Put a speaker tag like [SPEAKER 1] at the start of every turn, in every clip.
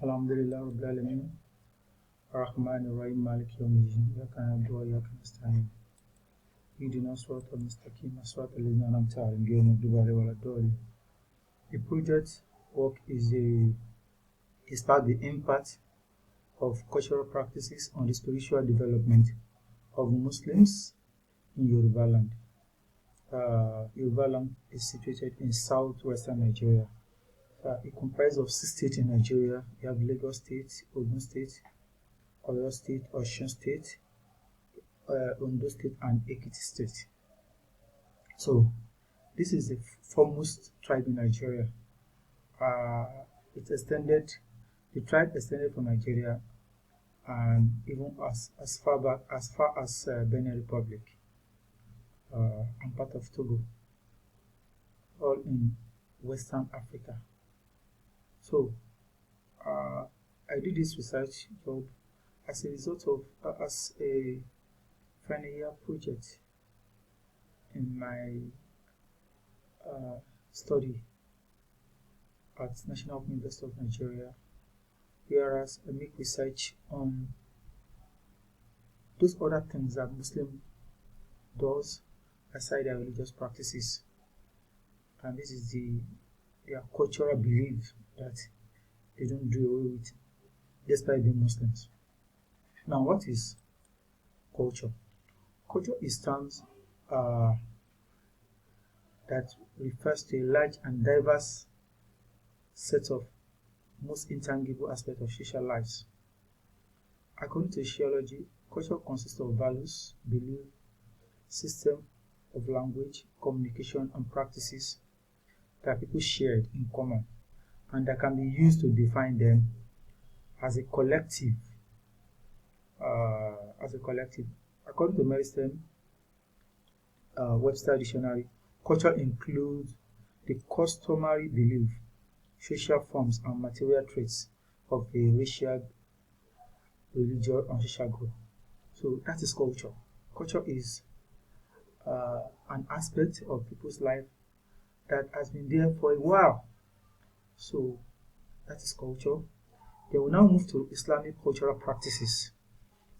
[SPEAKER 1] Alhamdulillah Rabbil Alamin. Ar-Rahman Ar-Rahim Malik Yawmiddin. Iyyaka na'budu wa iyyaka nasta'in. Ihdina as-siratal mustaqim, as-siratal ladzina an'amta 'alaihim ghayril maghdubi 'alaihim waladdallin. The project work is about the impact of cultural practices on the spiritual development of Muslims in Yoruba land. Yoruba land is situated in southwestern Nigeria. It comprises of 6 states in Nigeria. You have Lagos State, Ogun State, Oyo State, Osun State, Ondo State, and Ekiti State. So, this is the foremost tribe in Nigeria. The tribe extended from Nigeria and even as far as Benin Republic and part of Togo, all in Western Africa. So, I did this research job as a result of as a final year project in my study at National Open University of Nigeria, whereas I make research on those other things that Muslim does aside their religious practices, and this is their cultural belief that they don't do away with despite being Muslims. Now, what is culture? Culture is terms that refers to a large and diverse set of most intangible aspects of social lives. According to sociology, culture consists of values, belief, system of language, communication, and practices that people shared in common and that can be used to define them as a collective. According to Merriam Webster Dictionary, culture includes the customary belief, social forms, and material traits of a racial, religious, and social group. So that is culture. Culture is an aspect of people's life that has been there for a while. So that is culture. Then we now move to Islamic cultural practices.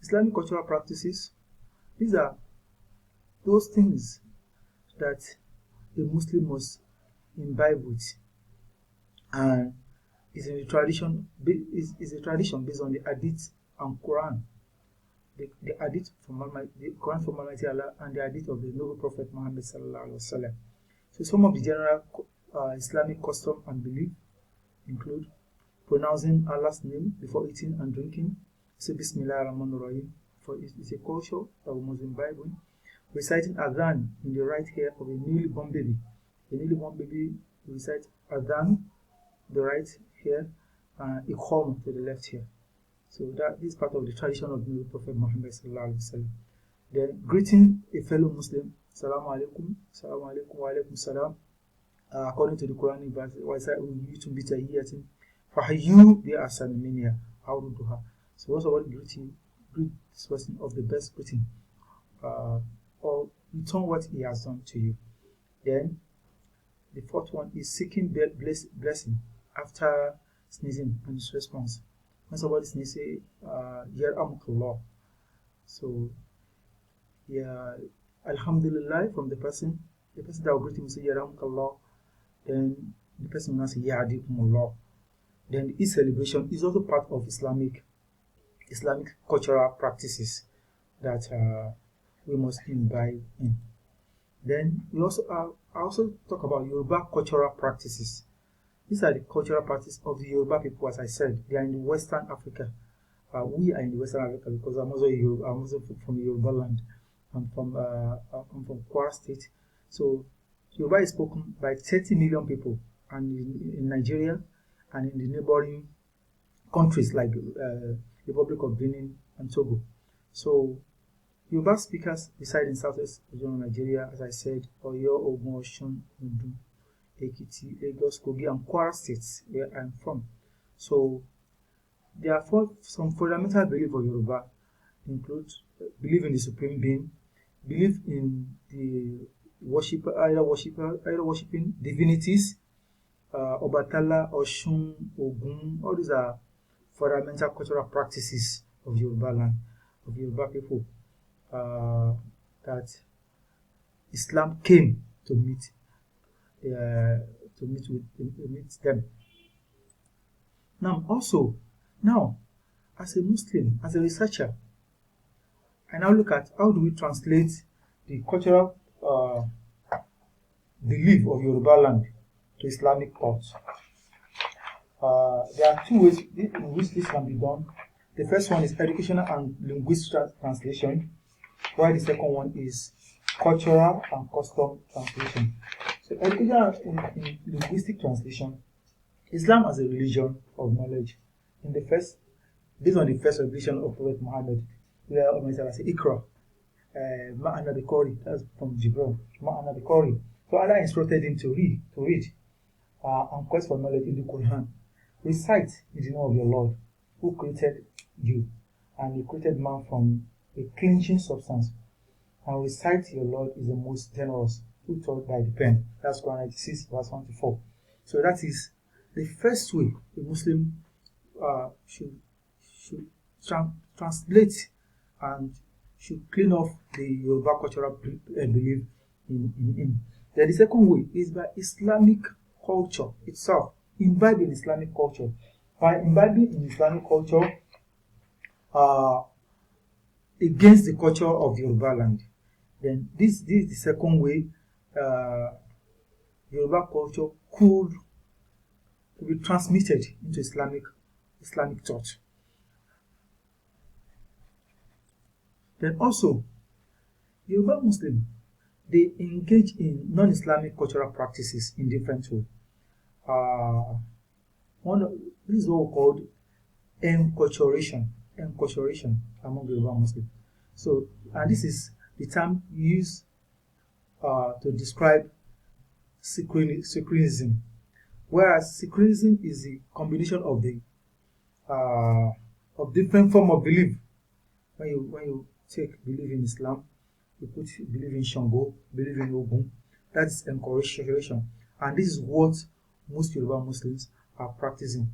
[SPEAKER 1] Islamic cultural practices, these are those things that a Muslim must imbibe with, and is a tradition based on the Hadith and Quran. The Hadith from the Quran from Almighty Allah, and the Hadith of the noble Prophet Muhammad sallallahu alaihi wasallam. So some of the general Islamic custom and belief include pronouncing Allah's name before eating and drinking. Say Bismillah ar-Rahman ar-Rahim, for it's a culture that we must imbibe in. Reciting Adhan in the right ear of a newly born baby. A newly born baby recite Adhan, the right ear, and Iqam to the left ear. So that is part of the tradition of the Prophet Muhammad sallallahu alaihi wasallam. Then greeting a fellow Muslim, Salaam alaikum, wa alaikum salam. According to the Quranic verse, وَيُسَأُ بِتَحِيَّةٍ فَحَيُّوا بِأَحْسَنَ مِنْهَا أَوْ رُدُّوهَا. So what's about greet this person of the best greeting, or return what he has done to you. Then the fourth one is seeking blessing after sneezing and its response. When somebody sneezes, Yarhamukallah. So, yeah, Alhamdulillah from the person that will greet him will say Yarhamukallah. Then the person will not say Yahdikumullah. Then the Eid celebration is also part of Islamic cultural practices that we must imbibe in. Then we also talk about Yoruba cultural practices. These are the cultural practices of the Yoruba people. As I said, they are in Western Africa. We are in Western Africa because I'm also from Yoruba land. I'm from Kwara State. So Yoruba is spoken by 30 million people, and in Nigeria and in the neighboring countries like Republic of Benin and Togo. So Yoruba speakers reside in southwest region of Nigeria, as I said, Oyo, Ogun, Osun, Ondo, Ekiti, Lagos, Kogi, and Kwara states, where I'm from. So there are some fundamental beliefs of Yoruba include belief in the supreme being, belief in the either worshiping divinities, Obatala, Oshun, Ogun. All these are fundamental cultural practices of Yoruba land, of Yoruba people, that Islam came to meet them. Now, as a Muslim, as a researcher, I now look at how do we translate the cultural belief of Yoruba land to Islamic thought. There are two ways in which this can be done. The first one is educational and linguistic translation, while the second one is cultural and custom translation. So educational in linguistic translation, Islam as a religion of knowledge. Based on the first revelation of Prophet Muhammad, where Allah says, Ikra, Ma'ana Bikori, that's from Jibril, Ma'ana Bikori. So Allah instructed him to read, and quest for knowledge in the Quran. Recite in the name of your Lord, who created you, and he created man from a clinching substance. And recite your Lord is the most generous, who taught by the pen. That's Quran 96, verse 1 to 4. So that is the first way a Muslim should translate and should clean off the Yoruba cultural belief in him. Then the second way is by Islamic culture itself, imbibing Islamic culture. By imbibing in Islamic culture against the culture of the Yoruba land. Then this is the second way Yoruba culture could be transmitted into Islamic thought. Then also, Yoruba Muslim, they engage in non-Islamic cultural practices in different ways. This is what we call enculturation among Yoruba Muslims. So, and this is the term used to describe syncretism, whereas syncretism is the combination of the of different form of belief. When you take belief in Islam, you put belief in Shango, belief in Ogun. That is enculturation, and this is what most Yoruba Muslims are practicing.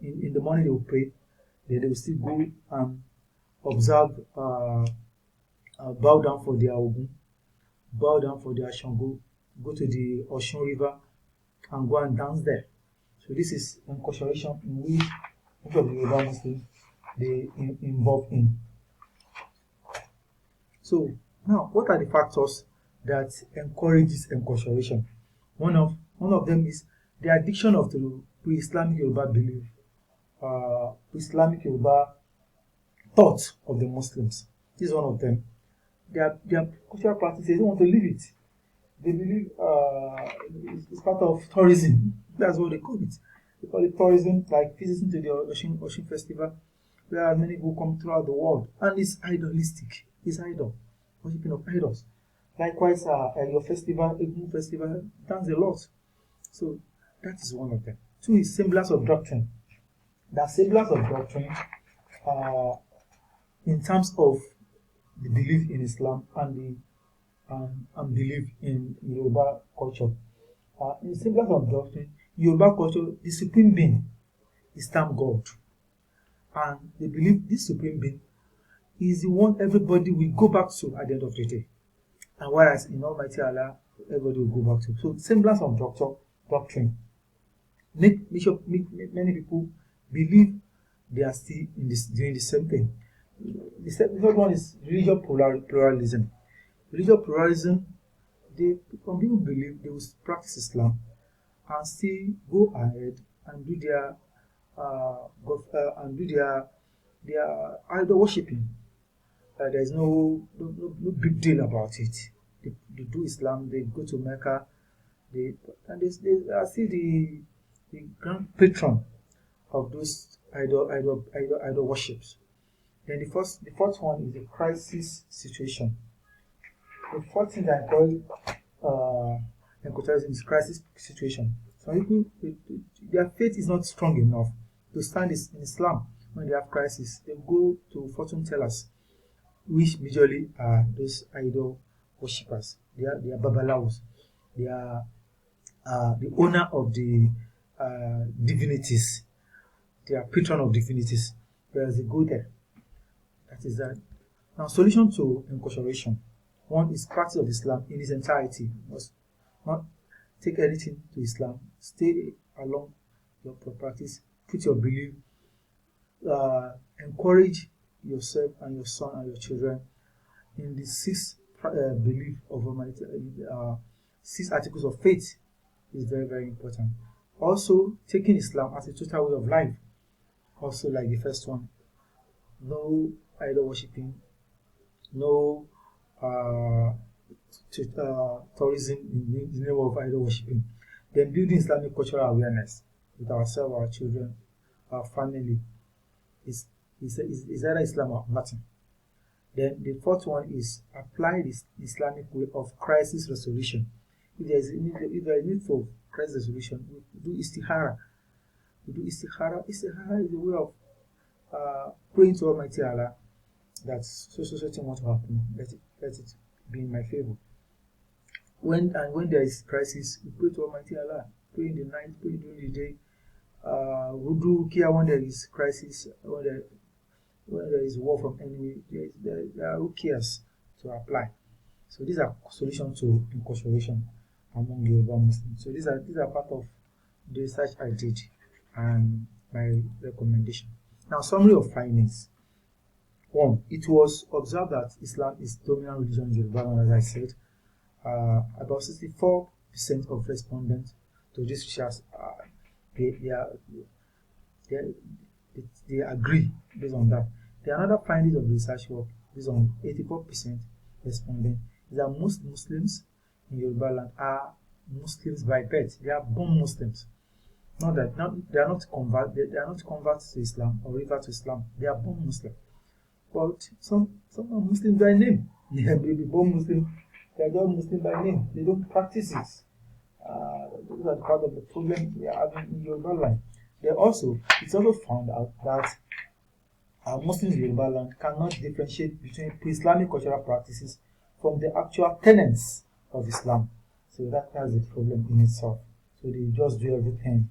[SPEAKER 1] In the morning they will pray, then they will still go and observe, bow down for their Ogun, bow down for their Shango, go to the Osun River and go and dance there. So this is enculturation in which most of the Yoruba Muslims they involved in. So now, what are the factors that encourage this enculturation? One of them is the addiction of the pre-Islamic Yoruba belief, Islamic Yoruba thought of the Muslims. This is one of them. Their cultural practices, they don't want to leave it. They believe it's part of tourism. That's what they call it. They call it tourism, like visiting to the Osun Festival, where many people come throughout the world. And it's idolistic. It's idol. Worshipping of idols. Likewise, your festival, Egungun festival, dance a lot. So that is one of them. Two is semblance of doctrine. That semblance of doctrine, in terms of the belief in Islam and belief in Yoruba culture. In semblance of doctrine, Yoruba culture, the supreme being is termed God, and they believe this supreme being is the one everybody will go back to at the end of the day. And whereas in Almighty Allah, everybody will go back to. So semblance of doctrine. Many people believe they are still doing the same thing. The third one is religious pluralism. Religious pluralism, some people believe they will practice Islam and still go ahead and do their idol worshipping. There is no big deal about it. They do Islam, they go to Mecca, they are still the grand patron of those idol worships. Then the fourth one is the crisis situation. The fourth thing that I call enculturation is crisis situation. Some people, their faith is not strong enough to stand in Islam. When they have crisis, they go to fortune tellers, which majorly are those idol worshippers. They are babalawos. They are the owner of the divinities. They are patron of divinities, whereas they go there. That is that. Now, solution to enculturation. One is practice of Islam in its entirety. You must not take anything to Islam. Stay along your practice. Put your belief. Encourage yourself and your son and your children in the six belief of humanity. 6 articles of faith is very, very important. Also, taking Islam as a total way of life. Also, like the first one, no idol worshipping, no tourism in the name of idol worshipping. Then building Islamic cultural awareness with ourselves, our children, our family. Is either Islam or nothing. Then the fourth one is apply this Islamic way of crisis resolution. If there is a need for crisis resolution, we do istihara. Istihara is a way of praying to Almighty Allah that so thing wants to happen. Let it be in my favor. When there is crisis, we pray to Almighty Allah. Pray in the night, pray during the day. We do care when there is crisis, when there is war from enemy. There are rukias to apply. So these are solutions to enculturation among Yoruba Muslims. So these are part of the research I did and my recommendation. Now, summary of findings. 1. It was observed that Islam is dominant religion in Yoruba, as I said. About 64% of respondents to this research they agree based on that. The another findings of the research work based on 84% respondents is that most Muslims in Yoruba land are Muslims by birth. They are born Muslims. They are not converts to Islam or revert to Islam. They are born Muslim. But some are Muslim by name. They may be born Muslim. They are just Muslim by name. They don't practice it. Those are part of the problem we are having in Yoruba land. It's also found out that Muslims in Yoruba land cannot differentiate between pre-Islamic cultural practices from the actual tenets of Islam. So that has a problem in itself. So they just do everything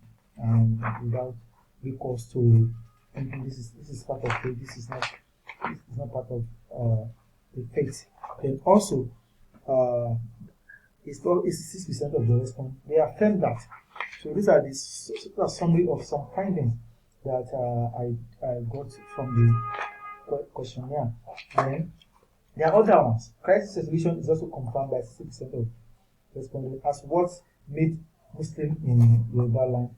[SPEAKER 1] without recourse to this is part of faith. This is not part of the faith. Then also, 6% of the response they affirm that. So these are the summary of some findings that I got from the questionnaire. Then there are other ones. Crisis resolution is also confirmed by 60% of respondents as what made Muslims in Yoruba land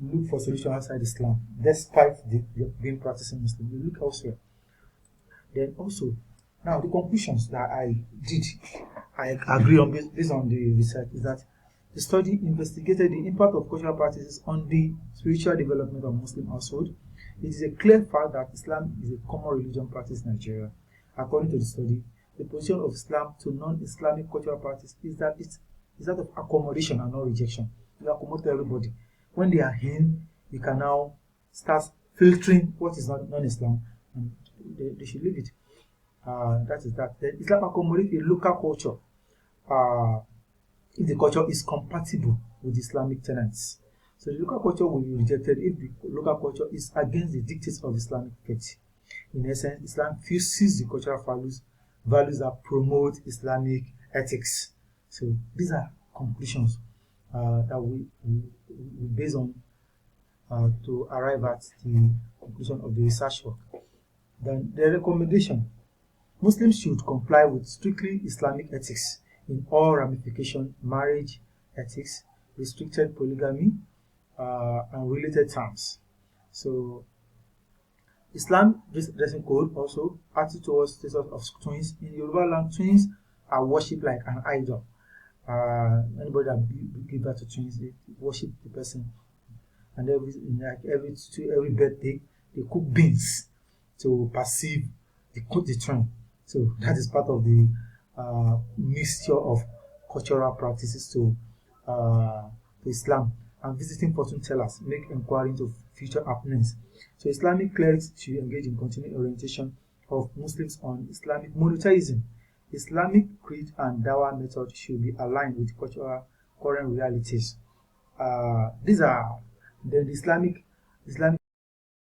[SPEAKER 1] look for solution outside Islam, despite being practicing Muslim. They look elsewhere. Then also, now the conclusions that I agree on based on the research is that the study investigated the impact of cultural practices on the spiritual development of Muslim household. It is a clear fact that Islam is a common religion practice in Nigeria. According to the study, the position of Islam to non-Islamic cultural practice is that of accommodation and not rejection. You accommodate everybody. When they are in, you can now start filtering what is not non-Islam, and they should leave it. That is that. Then Islam accommodates a local culture if the culture is compatible with Islamic tenets. So the local culture will be rejected if the local culture is against the dictates of Islamic faith. In essence, Islam fuses the cultural values that promote Islamic ethics. So these are conclusions that we base on to arrive at the conclusion of the research work. Then the recommendation: Muslims should comply with strictly Islamic ethics in all ramifications, marriage ethics, restricted polygamy, and related terms. So Islam dressing code also attitude towards status of twins. In Yoruba land, twins are worshipped like an idol. Anybody that give birth to twins, they worship the person, and every birthday they cook beans to perceive the twin. So that is part of the mixture of cultural practices to Islam. And visiting fortune tellers make inquiry into future happenings. So Islamic clerics should engage in continuing orientation of Muslims on Islamic monotheism. Islamic creed and dawah method should be aligned with cultural current realities. These are the Islamic